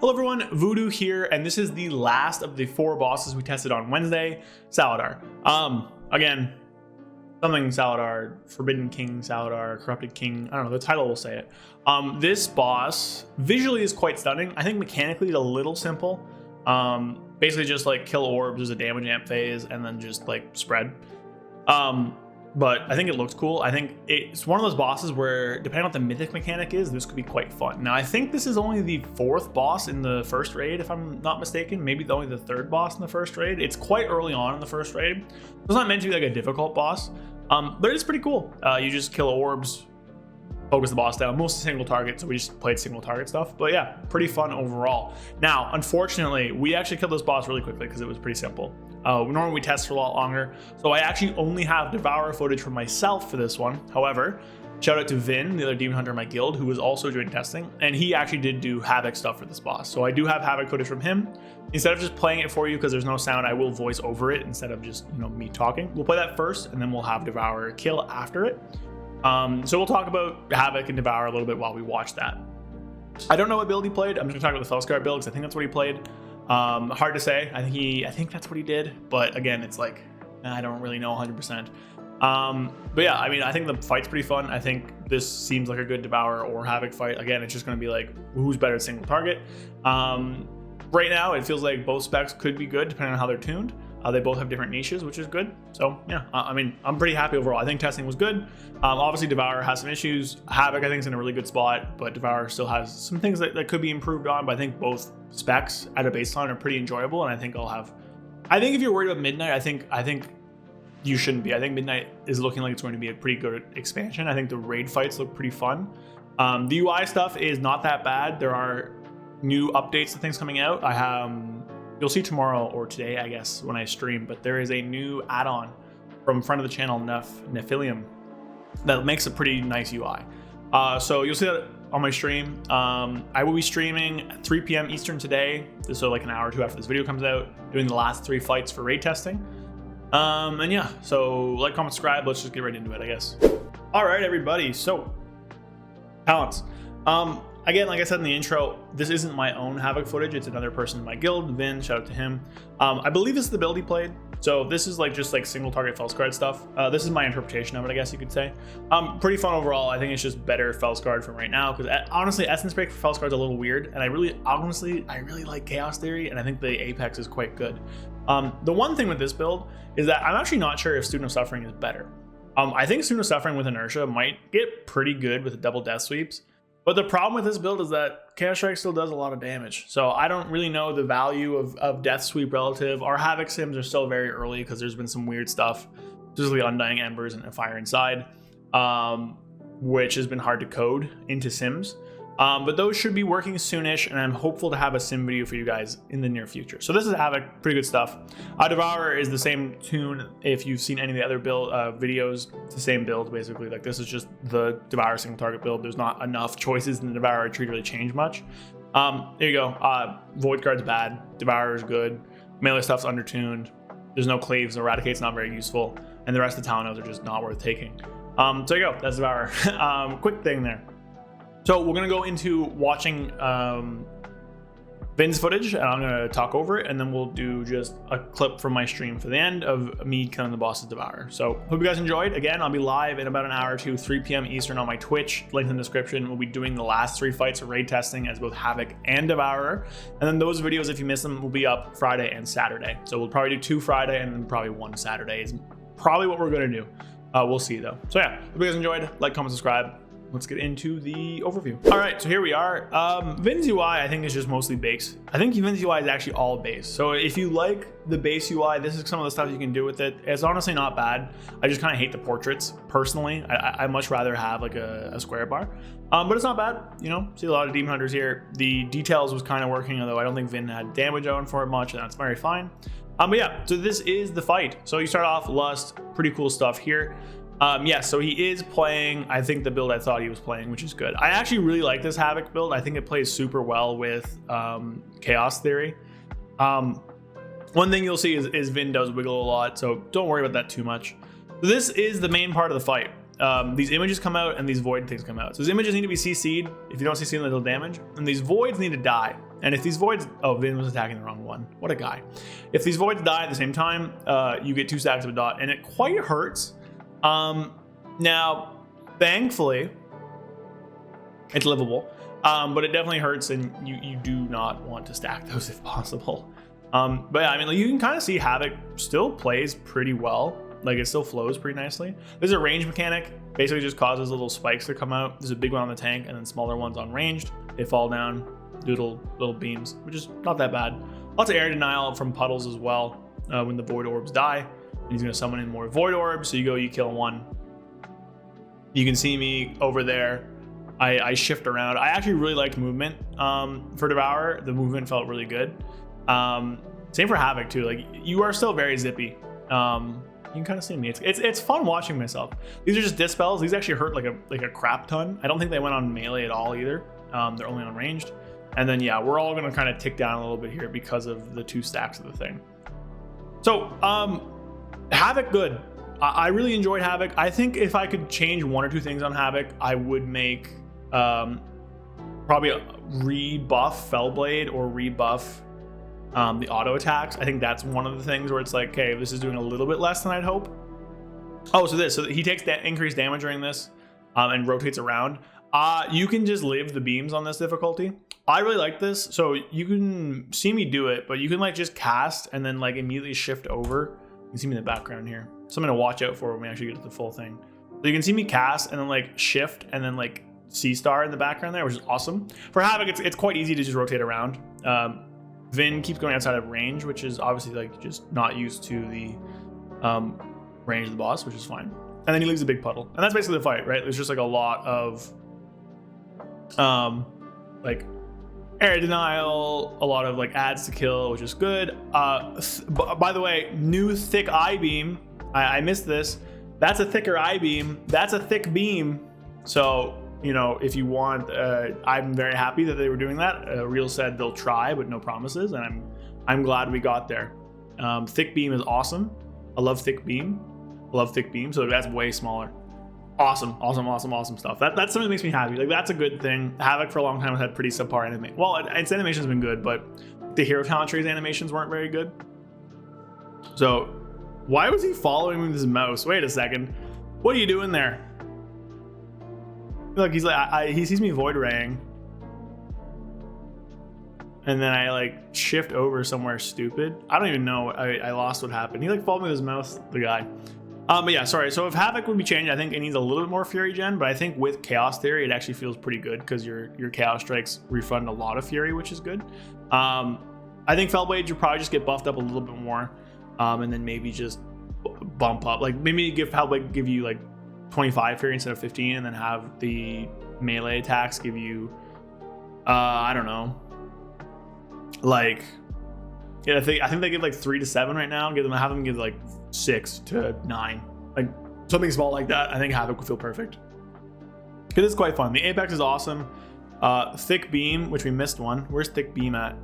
Hello everyone, Voodoo here, and this is the last of the 4 bosses we tested on Wednesday. Saladhar. Again, something Saladhar, Forbidden King, Saladhar, Corrupted King, I don't know, the title will say it. This boss visually is quite stunning. I think mechanically it's a little simple. Basically just like kill orbs as a damage amp phase and then just like spread. But I think it looks cool. I think it's one of those bosses where, depending on what the mythic mechanic is, this could be quite fun. Now, I think this is only the 4th boss in the first raid, if I'm not mistaken. Maybe only the 3rd boss in the first raid. It's quite early on in the first raid. It's not meant to be like a difficult boss, but it's pretty cool. You just kill orbs, focus the boss down, mostly single target, so we just played single target stuff. But yeah, pretty fun overall. Now, unfortunately, we actually killed this boss really quickly because it was pretty simple. Normally we test for a lot longer, so I actually only have Devourer footage for myself for this one. However, shout out to Vin, the other demon hunter in my guild, who was also doing testing, and he actually did do Havoc stuff for this boss. So I do have Havoc footage from him. Instead of just playing it for you because there's no sound, I will voice over it instead of just, me talking. We'll play that first, and then we'll have Devourer kill after it. So we'll talk about Havoc and Devourer a little bit while we watch that. I don't know what build he played. I'm just gonna talk about the Felskar build because I think that's what he played. Hard to say. I think that's what he did, but again, it's like I don't really know 100%. But yeah, I mean, I think the fight's pretty fun. I think this seems like a good Devourer or Havoc fight. Again, it's just going to be like who's better at single target. Right now, it feels like both specs could be good depending on how they're tuned. They both have different niches, which is good. So yeah, I mean, I'm pretty happy overall. I think testing was good. Obviously, Devourer has some issues. Havoc, I think, is in a really good spot, but Devourer still has some things that could be improved on. But I think both specs at a baseline are pretty enjoyable, and I think if you're worried about Midnight, I think you shouldn't be. I think Midnight is looking like it's going to be a pretty good expansion. I think the raid fights look pretty fun. The UI stuff is not that bad. There are new updates to things coming out. You'll see tomorrow or today, I guess, when I stream, but there is a new add-on from friend of the channel, Nephilium, that makes a pretty nice UI. So you'll see that on my stream. I will be streaming at 3 p.m. Eastern today, so like an hour or 2 after this video comes out, doing the last 3 fights for raid testing. And yeah, so like, comment, subscribe. Let's just get right into it, I guess. All right, everybody. So talents. Again, like I said in the intro, this isn't my own Havoc footage. It's another person in my guild, Vin, shout out to him. I believe this is the build he played. So this is like just like single target Felskar stuff. This is my interpretation of it, I guess you could say. Pretty fun overall. I think it's just better Felskar from right now because honestly, Essence Break for Felskar is a little weird. And I really like Chaos Theory, and I think the Apex is quite good. The one thing with this build is that I'm actually not sure if Student of Suffering is better. I think Student of Suffering with Inertia might get pretty good with the double death sweeps. But the problem with this build is that Chaos Strike still does a lot of damage. So I don't really know the value of Death Sweep relative. Our Havoc sims are still very early because there's been some weird stuff, specifically Undying Embers and a Fire Inside, which has been hard to code into sims. But those should be working soonish, and I'm hopeful to have a sim video for you guys in the near future. So this is Havoc, pretty good stuff. Devourer is the same tune. If you've seen any of the other build videos, it's the same build basically. Like this is just the Devourer single target build. There's not enough choices in the Devourer to really change much. There you go. Void Guard's bad. Devourer is good. Melee stuff's undertuned. There's no cleaves. Eradicate's not very useful, and the rest of the talent are just not worth taking. So there you go. That's Devourer. Quick thing there. So we're going to go into watching Vin's footage, and I'm going to talk over it, and then we'll do just a clip from my stream for the end of me killing the boss of Devourer. So hope you guys enjoyed. Again, I'll be live in about an hour or 2, 3 p.m. Eastern on my Twitch. Link in the description. We'll be doing the last 3 fights of raid testing as both Havoc and Devourer. And then those videos, if you miss them, will be up Friday and Saturday. So we'll probably do 2 Friday and then probably 1 Saturday is probably what we're going to do. We'll see, though. So yeah, hope you guys enjoyed. Like, comment, subscribe. Let's get into the overview. All right, so here we are. Vin's UI, I think, is just mostly base. I think Vin's UI is actually all base. So if you like the base UI, this is some of the stuff you can do with it. It's honestly not bad. I just kind of hate the portraits, personally. I much rather have like a square bar. But it's not bad, See a lot of demon hunters here. The details was kind of working, although I don't think Vin had damage on for it much, and that's very fine. But yeah, so this is the fight. So you start off Lust, pretty cool stuff here. Yeah, so he is playing, I think, the build I thought he was playing, which is good. I actually really like this Havoc build. I think it plays super well with Chaos Theory. One thing you'll see is Vin does wiggle a lot, so don't worry about that too much. This is the main part of the fight. These images come out and these void things come out. So these images need to be CC'd. If you don't CC them, they'll damage. And these voids need to die. And if these voids, oh, Vin was attacking the wrong one. What a guy. If these voids die at the same time, you get 2 stacks of a dot, and it quite hurts. Now, thankfully, it's livable, but it definitely hurts, and you do not want to stack those if possible. But yeah, I mean, like, you can kind of see Havoc still plays pretty well. Like, it still flows pretty nicely. There's a range mechanic, basically just causes little spikes to come out. There's a big one on the tank and then smaller ones on ranged. They fall down, do little beams, which is not that bad. Lots of air denial from puddles as well when the void orbs die. And he's going to summon in more void orbs, so you kill one. You can see me over there. I shift around. I actually really liked movement for Devourer. The movement felt really good. Same for Havoc too. Like, you are still very zippy. You can kind of see me. It's fun watching myself. These are just dispels. These actually hurt like a crap ton. I don't think they went on melee at all either. They're only on ranged. And then yeah, we're all gonna kind of tick down a little bit here because of the 2 stacks of the thing. So Havoc, good. I really enjoyed Havoc. I think if I could change 1 or 2 things on Havoc, I would make probably rebuff Fellblade or rebuff the auto attacks. I think that's one of the things where it's like, okay, this is doing a little bit less than I'd hope. Oh, so he takes that increased damage during this and rotates around. You can just live the beams on this difficulty. I really like this. So you can see me do it, but you can like just cast and then like immediately shift over. You can see me in the background here. Something to watch out for when we actually get to the full thing. So you can see me cast and then like shift and then like C-star in the background there, which is awesome. For Havoc, it's quite easy to just rotate around. Vin keeps going outside of range, which is obviously like just not used to the range of the boss, which is fine. And then he leaves a big puddle, and that's basically the fight, right? There's just like a lot of like air denial, a lot of like ads to kill, which is good. By the way, new thick eye beam. I missed this. That's a thicker eye beam. That's a thick beam. So, you know, if you want, I'm very happy that they were doing that. Real said they'll try, but no promises, and I'm glad we got there. Thick beam is awesome. I love thick beam. So that's way smaller. Awesome stuff. That's something that makes me happy. Like, that's a good thing. Havoc for a long time has had pretty subpar anime. Well, its animation's been good, but the hero talent tree's animations weren't very good. So why was he following me with his mouse? Wait a second. What are you doing there? Look, he's like, he sees me void raying, and then I like shift over somewhere stupid. I don't even know. I lost what happened. He like followed me with his mouse, the guy. But yeah, sorry. So if Havoc would be changed, I think it needs a little bit more Fury gen, but I think with Chaos Theory, it actually feels pretty good because your Chaos Strikes refund a lot of Fury, which is good. I think Fellblade should probably just get buffed up a little bit more, and then maybe just bump up. Like, maybe Fellblade give you like 25 Fury instead of 15, and then have the melee attacks give you I don't know, like, yeah, I think they give like 3 to 7 right now. Have them give like 6 to 9, like something small like that. I think Havoc would feel perfect because it's quite fun. The Apex is awesome. Thick beam, which we missed one. Where's thick beam at?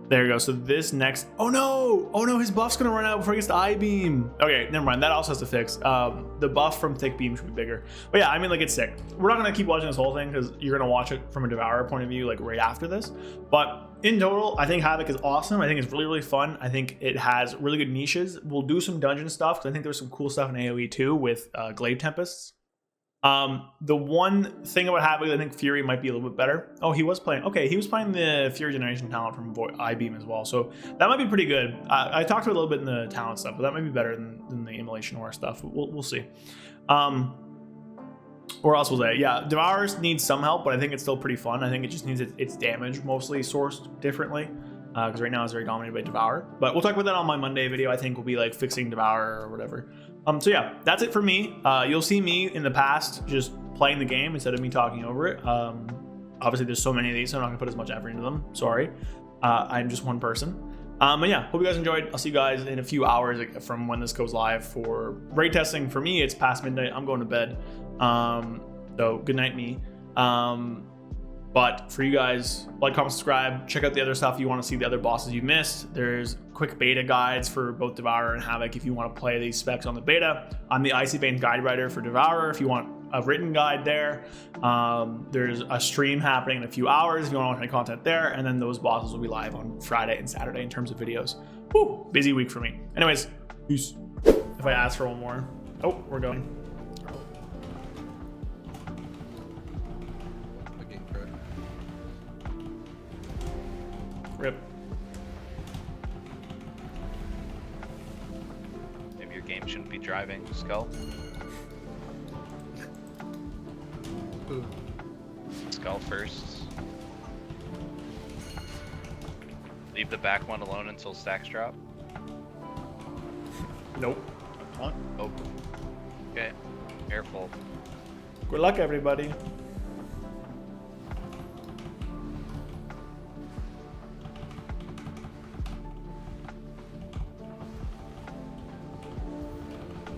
There we go. So this next, oh no, his buff's gonna run out before he gets to eye beam. Okay, never mind. That also has to fix. The buff from thick beam should be bigger. But yeah, I mean, like, it's sick. We're not gonna keep watching this whole thing because you're gonna watch it from a Devourer point of view, like right after this. But in total, I think Havoc is awesome. I think it's really fun. I think it has really good niches. We'll do some dungeon stuff because I think there's some cool stuff in AoE too with Glaive Tempests. The one thing about Havoc, I think Fury might be a little bit better. Oh, he was playing. Okay, he was playing the Fury Generation talent from I-Beam as well. So that might be pretty good. I talked about it a little bit in the talent stuff, but that might be better than the Immolation Aura stuff. We'll see. Or else was that? Yeah, Devourers needs some help, but I think it's still pretty fun. I think it just needs its damage mostly sourced differently. Because right now it's very dominated by Devourer. But we'll talk about that on my Monday video. I think we'll be like fixing Devourer or whatever. So yeah, that's it for me. You'll see me in the past just playing the game instead of me talking over it. Obviously there's so many of these, so I'm not gonna put as much effort into them. Sorry. I'm just one person. But yeah, hope you guys enjoyed. I'll see you guys in a few hours from when this goes live for raid testing. For me, it's past midnight. I'm going to bed. So good night, me. But for you guys, like, comment, subscribe, check out the other stuff you want to see, the other bosses you missed. There's quick beta guides for both Devourer and Havoc if you want to play these specs on the beta. I'm the Icy Veins guide writer for Devourer if you want a written guide there. There's a stream happening in a few hours if you want to watch any content there. And then those bosses will be live on Friday and Saturday in terms of videos. Woo, busy week for me. Anyways, peace. If I ask for one more. Oh, we're going. Rip. Maybe your game shouldn't be driving, Skull. Ooh. Skull first. Leave the back one alone until stacks drop. Nope. Oh. Okay. Careful. Good luck, everybody.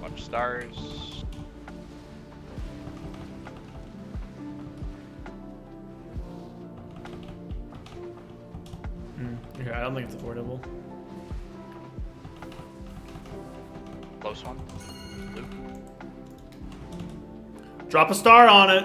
Watch stars. Okay, I don't think it's affordable. Close one. Luke. Drop a star on it.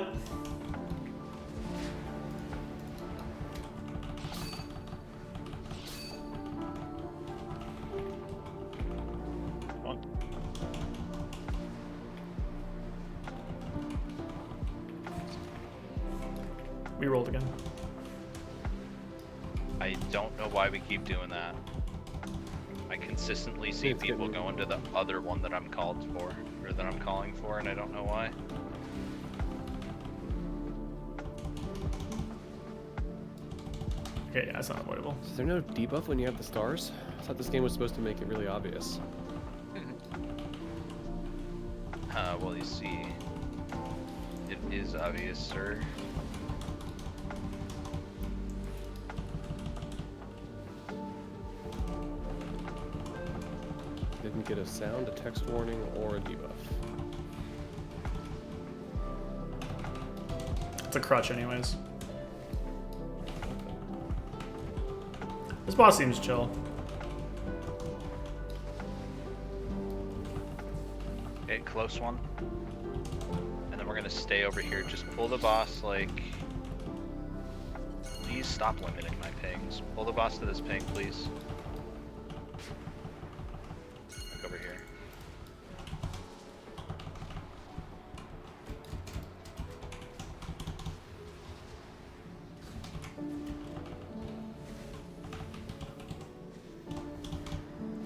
We rolled again. I don't know why we keep doing that. I consistently see people going to the other one that I'm called for, or that I'm calling for, and I don't know why. Okay, yeah, that's not avoidable. Is there no debuff when you have the stars? I thought this game was supposed to make it really obvious. Well, you see, it is obvious, sir. Didn't get a sound, a text warning, or a debuff. It's a crutch anyways. This boss seems chill. Okay, close one. And then we're gonna stay over here. Just pull the boss, like... Please stop limiting my pings. Pull the boss to this ping, please. Look over here.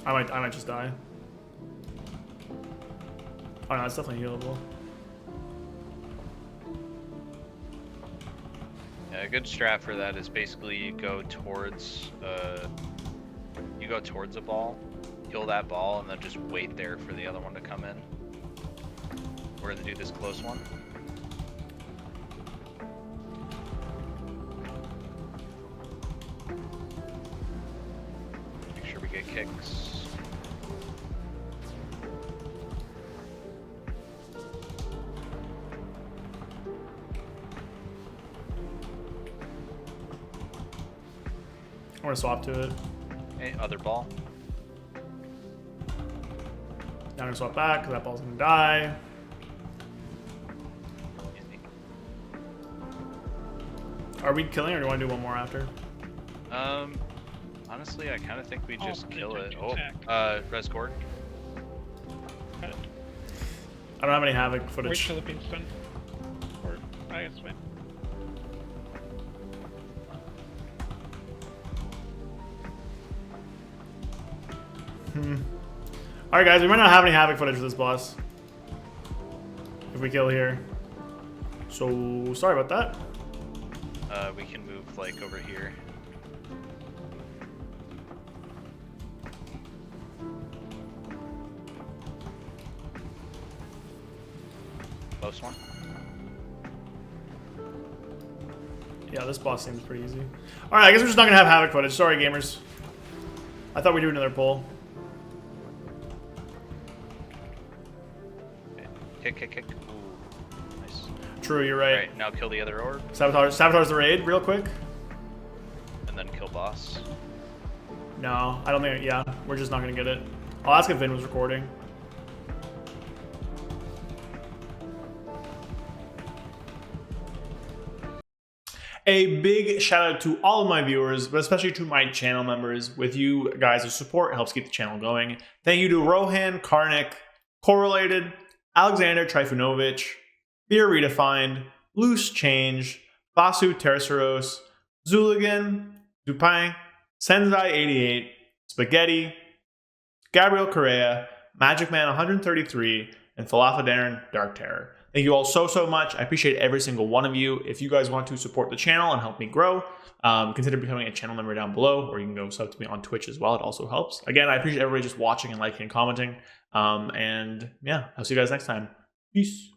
I might just die. Oh no, it's definitely healable. Yeah, a good strat for that is basically you go towards a ball, kill that ball, and then just wait there for the other one to come in. We're gonna do this close one. Make sure we get kicks. I'm gonna swap to it. Okay, other ball. Now I'm gonna swap back because that ball's gonna die. Easy. Are we killing or do you want to do one more after? Honestly, I kind of think we just kill it. Oh, attack. res cord. I don't have any Havoc Wait footage. till the beat's done. Or, I guess, wait. Alright guys, we might not have any Havoc footage for this boss. If we kill here. So, sorry about that. We can move, like, over here. Close one. Yeah, this boss seems pretty easy. Alright, I guess we're just not gonna have Havoc footage. Sorry, gamers. I thought we'd do another pull. Okay. Kick, kick, kick. Ooh, nice. True, you're right. Right, now kill the other orb, Sabotage the raid real quick. and then kill boss. No, I don't think. Yeah, we're just not gonna get it. I'll ask if Vin was recording. A big shout out to all of my viewers, but especially to my channel members. With you guys' support, it helps keep the channel going. Thank you to Rohan, Karnik, Correlated, Alexander Trifunovic, Fear Redefined, Loose Change, Vasu Terceros, Zuligan, Dupin, Senzai88, Spaghetti, Gabriel Correa, Magic Man 133, and Falafel Darren Dark Terror. Thank you all so much. I appreciate every single one of you. If you guys want to support the channel and help me grow, consider becoming a channel member down below, or you can go sub to me on Twitch as well. It also helps. Again, I appreciate everybody just watching and liking and commenting. And yeah, I'll see you guys next time. Peace.